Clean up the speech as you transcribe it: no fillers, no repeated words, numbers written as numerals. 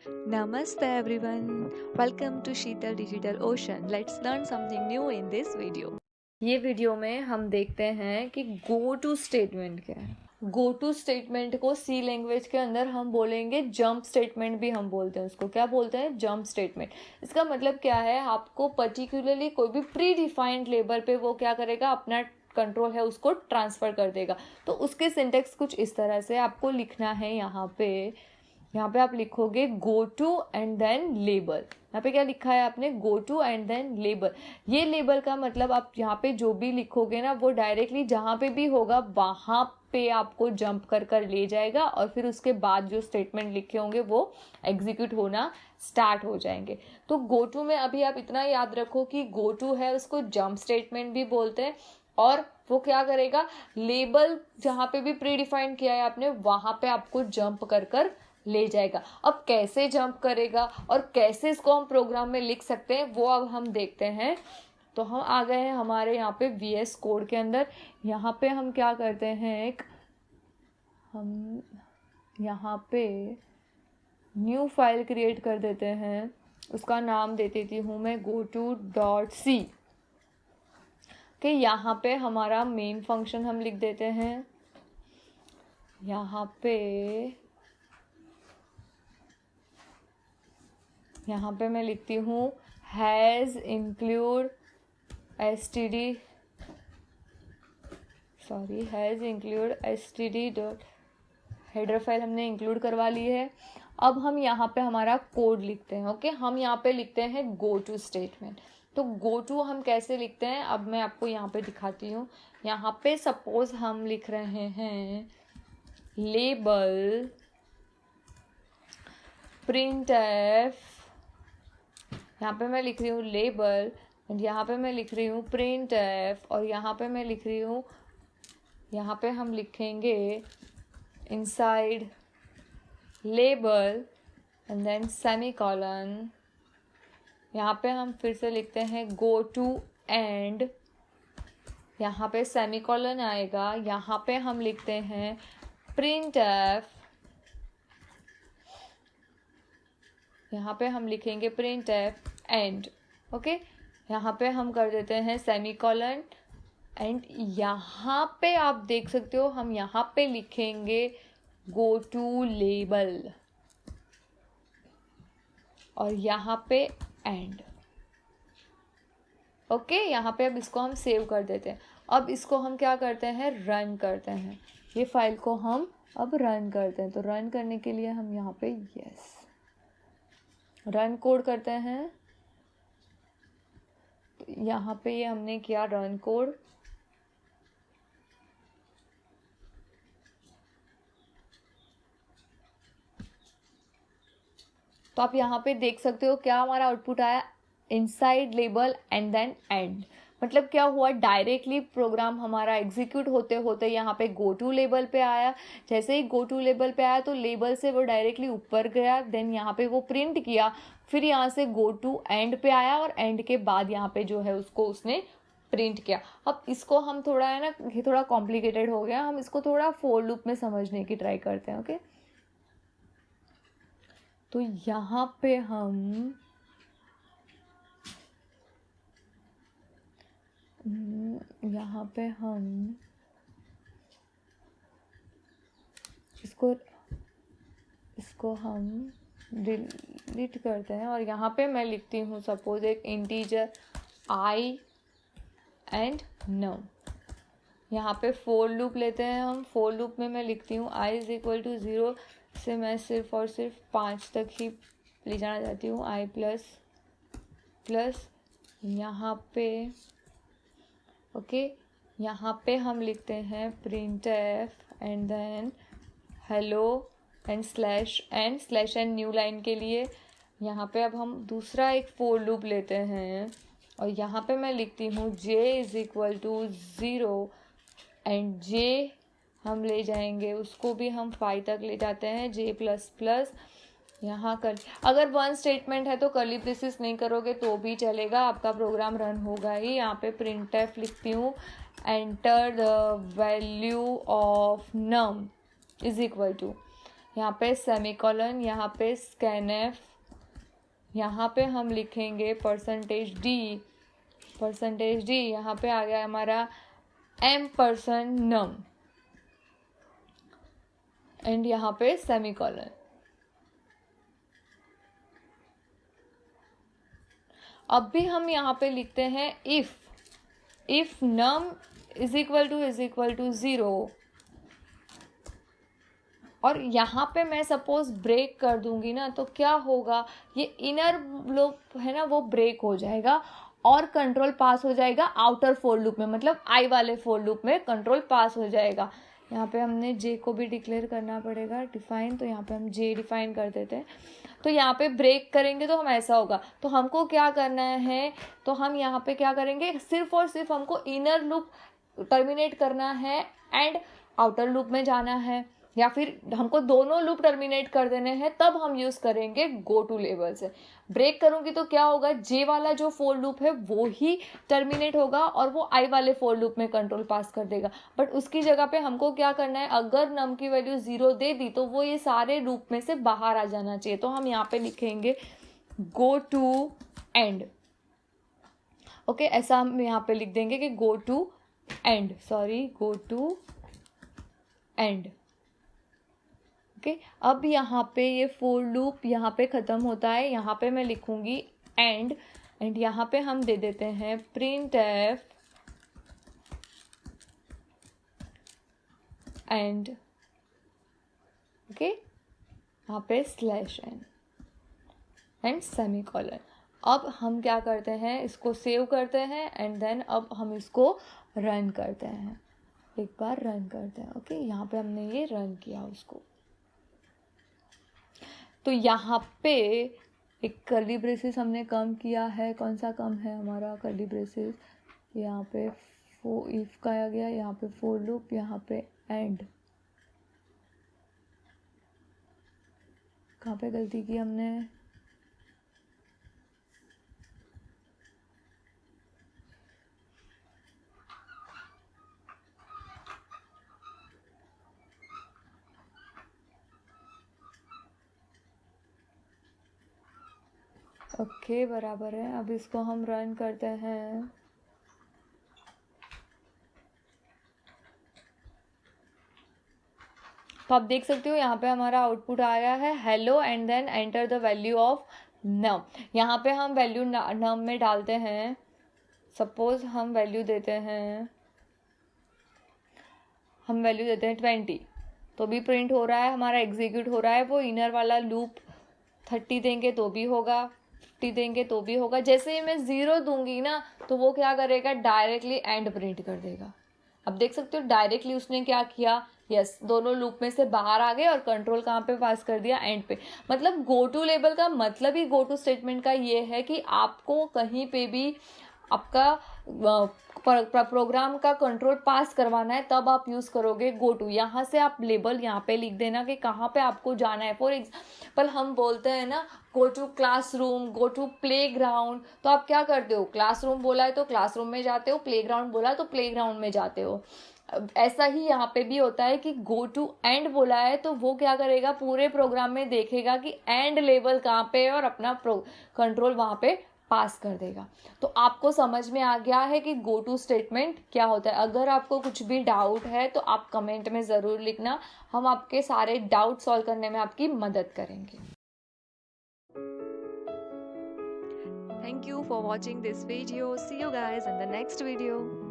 Namaste everyone. Welcome to Sheetal Digital Ocean. Let's learn something new in this video. ये video में हम देखते हैं कि गो टू स्टेटमेंट क्या है। गो टू स्टेटमेंट को सी लैंग्वेज के अंदर हम बोलेंगे जंप स्टेटमेंट भी हम बोलते हैं उसको। क्या बोलते हैं? Jump statement. इसका मतलब क्या है? आपको पर्टिकुलरली कोई भी प्री डिफाइंड लेबल पे वो क्या करेगा, अपना कंट्रोल है उसको ट्रांसफर कर देगा। तो उसके सिंटेक्स कुछ इस तरह से आपको लिखना है। यहाँ पे आप लिखोगे goto and then label. यहाँ पे क्या लिखा है आपने? Goto and then label. ये लेबल का मतलब आप यहाँ पे जो भी लिखोगे ना, वो डायरेक्टली जहाँ पे भी होगा वहाँ पे आपको जंप कर कर ले जाएगा, और फिर उसके बाद जो स्टेटमेंट लिखे होंगे वो एग्जीक्यूट होना स्टार्ट हो जाएंगे। तो गो टू में अभी आप इतना याद रखो कि गो टू है उसको जंप स्टेटमेंट भी बोलते हैं, और वो क्या करेगा, लेबल जहाँ पे भी प्री डिफाइंड किया है आपने वहाँ पे आपको जंप कर कर ले जाएगा। अब कैसे जंप करेगा और कैसे इसको हम प्रोग्राम में लिख सकते हैं वो अब हम देखते हैं। तो हम आ गए हैं हमारे यहाँ पे VS कोड के अंदर। यहाँ पे हम क्या करते हैं, हम यहाँ पे न्यू फाइल क्रिएट कर देते हैं। उसका नाम दे देती हूँ मैं goto.c कि यहाँ पे हमारा मेन फंक्शन हम लिख देते हैं। यहाँ पे मैं लिखती हूँ has include std dot header file हमने इंक्लूड करवा ली है। अब हम यहाँ पे हमारा कोड लिखते हैं। ओके, हम यहाँ पे लिखते हैं गो टू स्टेटमेंट। तो गो टू हम कैसे लिखते हैं अब मैं आपको यहाँ पे दिखाती हूँ। यहाँ पे सपोज हम लिख रहे हैं लेबल printf। यहाँ पे मैं लिख रही हूँ लेबल, एंड यहाँ पे मैं लिख रही हूँ printf, और यहाँ पे मैं लिख रही हूँ, यहाँ पे हम लिखेंगे inside label and then semicolon। यहाँ पे हम फिर से लिखते हैं go to end, यहाँ पे सेमीकोलन आएगा। यहाँ पे हम लिखते हैं printf, यहाँ पे हम लिखेंगे printf end। ओके, यहाँ पे हम कर देते हैं सेमीकोलन, एंड यहाँ पे आप देख सकते हो हम यहाँ पे लिखेंगे गो टू लेबल, और यहाँ पे एंड। ओके, यहाँ पे अब इसको हम सेव कर देते हैं। अब इसको हम क्या करते हैं, रन करते हैं। ये फाइल को हम अब रन करते हैं। तो रन करने के लिए हम यहाँ पे यस रन कोड करते हैं। तो यहाँ पे ये हमने किया रन कोड। तो आप यहाँ पे देख सकते हो क्या हमारा आउटपुट आया, inside label and then end. मतलब क्या हुआ, डायरेक्टली प्रोग्राम हमारा एग्जीक्यूट होते होते यहाँ पे गो टू लेबल पे आया। जैसे ही गो टू लेबल पे आया तो लेबल से वो डायरेक्टली ऊपर गया, देन यहाँ पे वो प्रिंट किया, फिर यहाँ से गो टू एंड पे आया, और एंड के बाद यहाँ पे जो है उसको उसने प्रिंट किया। अब इसको हम थोड़ा है ना, ये थोड़ा कॉम्प्लिकेटेड हो गया, हम इसको थोड़ा फोर लूप में समझने की ट्राई करते हैं। ओके, तो यहाँ पे हम इसको हम डिलीट करते हैं, और यहाँ पे मैं लिखती हूँ सपोज एक इंटीजर i एंड नो। यहाँ पे फोर लूप लेते हैं हम। फोर लूप में मैं लिखती हूँ i इज इक्वल टू 0 से मैं सिर्फ और सिर्फ 5 तक ही ले जाना चाहती हूँ। i प्लस प्लस यहाँ पे ओके, यहाँ पे हम लिखते हैं printf and then hello and slash n new line के लिए। यहाँ पे अब हम दूसरा एक फोर लूप लेते हैं, और यहाँ पे मैं लिखती हूँ j is equal to 0, and j हम ले जाएंगे उसको भी हम 5 तक ले जाते हैं, j प्लस प्लस। यहाँ कर, अगर वन स्टेटमेंट है तो कर्ली ब्रेसेस नहीं करोगे तो भी चलेगा, आपका प्रोग्राम रन होगा ही। यहाँ पे printf लिखती हूँ enter the value of num is equal to, यहाँ पे सेमीकोलन, यहाँ पे स्कैनएफ, यहाँ पे हम लिखेंगे परसेंटेज डी, यहाँ पे आ गया हमारा M% एंड यहाँ पे सेमीकोलन। अब भी हम यहाँ पे लिखते हैं if num is equal to 0, और यहाँ पे मैं सपोज ब्रेक कर दूंगी ना, तो क्या होगा, ये इनर लूप है ना वो ब्रेक हो जाएगा और कंट्रोल पास हो जाएगा आउटर फोर लूप में, मतलब आई वाले फोर लूप में कंट्रोल पास हो जाएगा। यहाँ पे हमने जे को भी डिक्लेयर करना पड़ेगा डिफाइन, तो यहाँ पे हम जे डिफाइन कर देते हैं। तो यहाँ पे ब्रेक करेंगे तो हम ऐसा होगा, तो हमको क्या करना है, तो हम यहाँ पे क्या करेंगे, सिर्फ और सिर्फ हमको इनर लूप टर्मिनेट करना है एंड आउटर लूप में जाना है, या फिर हमको दोनों लूप टर्मिनेट कर देने हैं, तब हम यूज करेंगे गो टू लेबल से। ब्रेक करूंगी तो क्या होगा, जे वाला जो फोर लूप है वो ही टर्मिनेट होगा और वो आई वाले फोर लूप में कंट्रोल पास कर देगा। बट उसकी जगह पे हमको क्या करना है, अगर नम की वैल्यू 0 दे दी तो वो ये सारे लूप में से बाहर आ जाना चाहिए। तो हम यहाँ पे लिखेंगे गो टू एंड। ओके, ऐसा हम यहाँ पे लिख देंगे कि गो टू एंड। ओके, अब यहाँ पे ये फोर लूप यहाँ पे ख़त्म होता है, यहाँ पे मैं लिखूँगी एंड यहाँ पे हम दे देते हैं प्रिंट एफ एंड। ओके, यहाँ पे स्लैश एंड सेमीकोलन। अब हम क्या करते हैं, इसको सेव करते हैं एंड देन अब हम इसको रन करते हैं, एक बार रन करते हैं। ओके, यहाँ पे हमने ये रन किया उसको, तो यहाँ पे एक कर्ली ब्रेसेस हमने कम किया है। कौन सा कम है हमारा कर्ली ब्रेसेस, यहाँ पे इफ का आ गया, यहाँ पे फोर लूप, यहाँ पे एंड। कहाँ पे गलती की हमने, ओके बराबर है। अब इसको हम रन करते हैं, तो आप देख सकते हो यहाँ पे हमारा आउटपुट आया है hello and then enter the value of num. यहाँ पे हम वैल्यू नम में डालते हैं, सपोज हम वैल्यू देते हैं 20, तो भी प्रिंट हो रहा है, हमारा एग्जीक्यूट हो रहा है। वो इनर वाला लूप 30 देंगे तो भी होगा, 50 देंगे तो भी होगा। जैसे ही मैं 0 दूंगी ना, तो वो क्या करेगा, डायरेक्टली एंड प्रिंट कर देगा। अब देख सकते हो डायरेक्टली उसने क्या किया, यस, दोनों लूप में से बाहर आ गए और कंट्रोल कहाँ पे पास कर दिया, एंड पे। मतलब गो टू लेबल का मतलब ही गो टू स्टेटमेंट का ये है कि आपको कहीं पे भी आपका प्रोग्राम का कंट्रोल पास करवाना है, तब आप यूज करोगे गो टू। यहाँ से आप लेबल यहाँ पे लिख देना कि कहाँ पे आपको जाना है। फॉर एग्जाम्पल हम बोलते हैं ना go to classroom, go to playground, तो आप क्या करते हो, क्लासरूम बोला है तो क्लासरूम में जाते हो, प्ले ग्राउंड बोला तो प्ले ग्राउंड में जाते हो। ऐसा ही यहाँ पे भी होता है कि गो टू एंड बोला है तो वो क्या करेगा, पूरे प्रोग्राम में देखेगा कि एंड लेवल कहाँ पे है और अपना कंट्रोल वहाँ पे पास कर देगा। तो आपको समझ में आ गया है कि गो टू स्टेटमेंट क्या होता है। अगर आपको कुछ भी डाउट है तो आप कमेंट में ज़रूर लिखना, हम आपके सारे डाउट सॉल्व करने में आपकी मदद करेंगे। Thank you for watching this video. See you guys in the next video.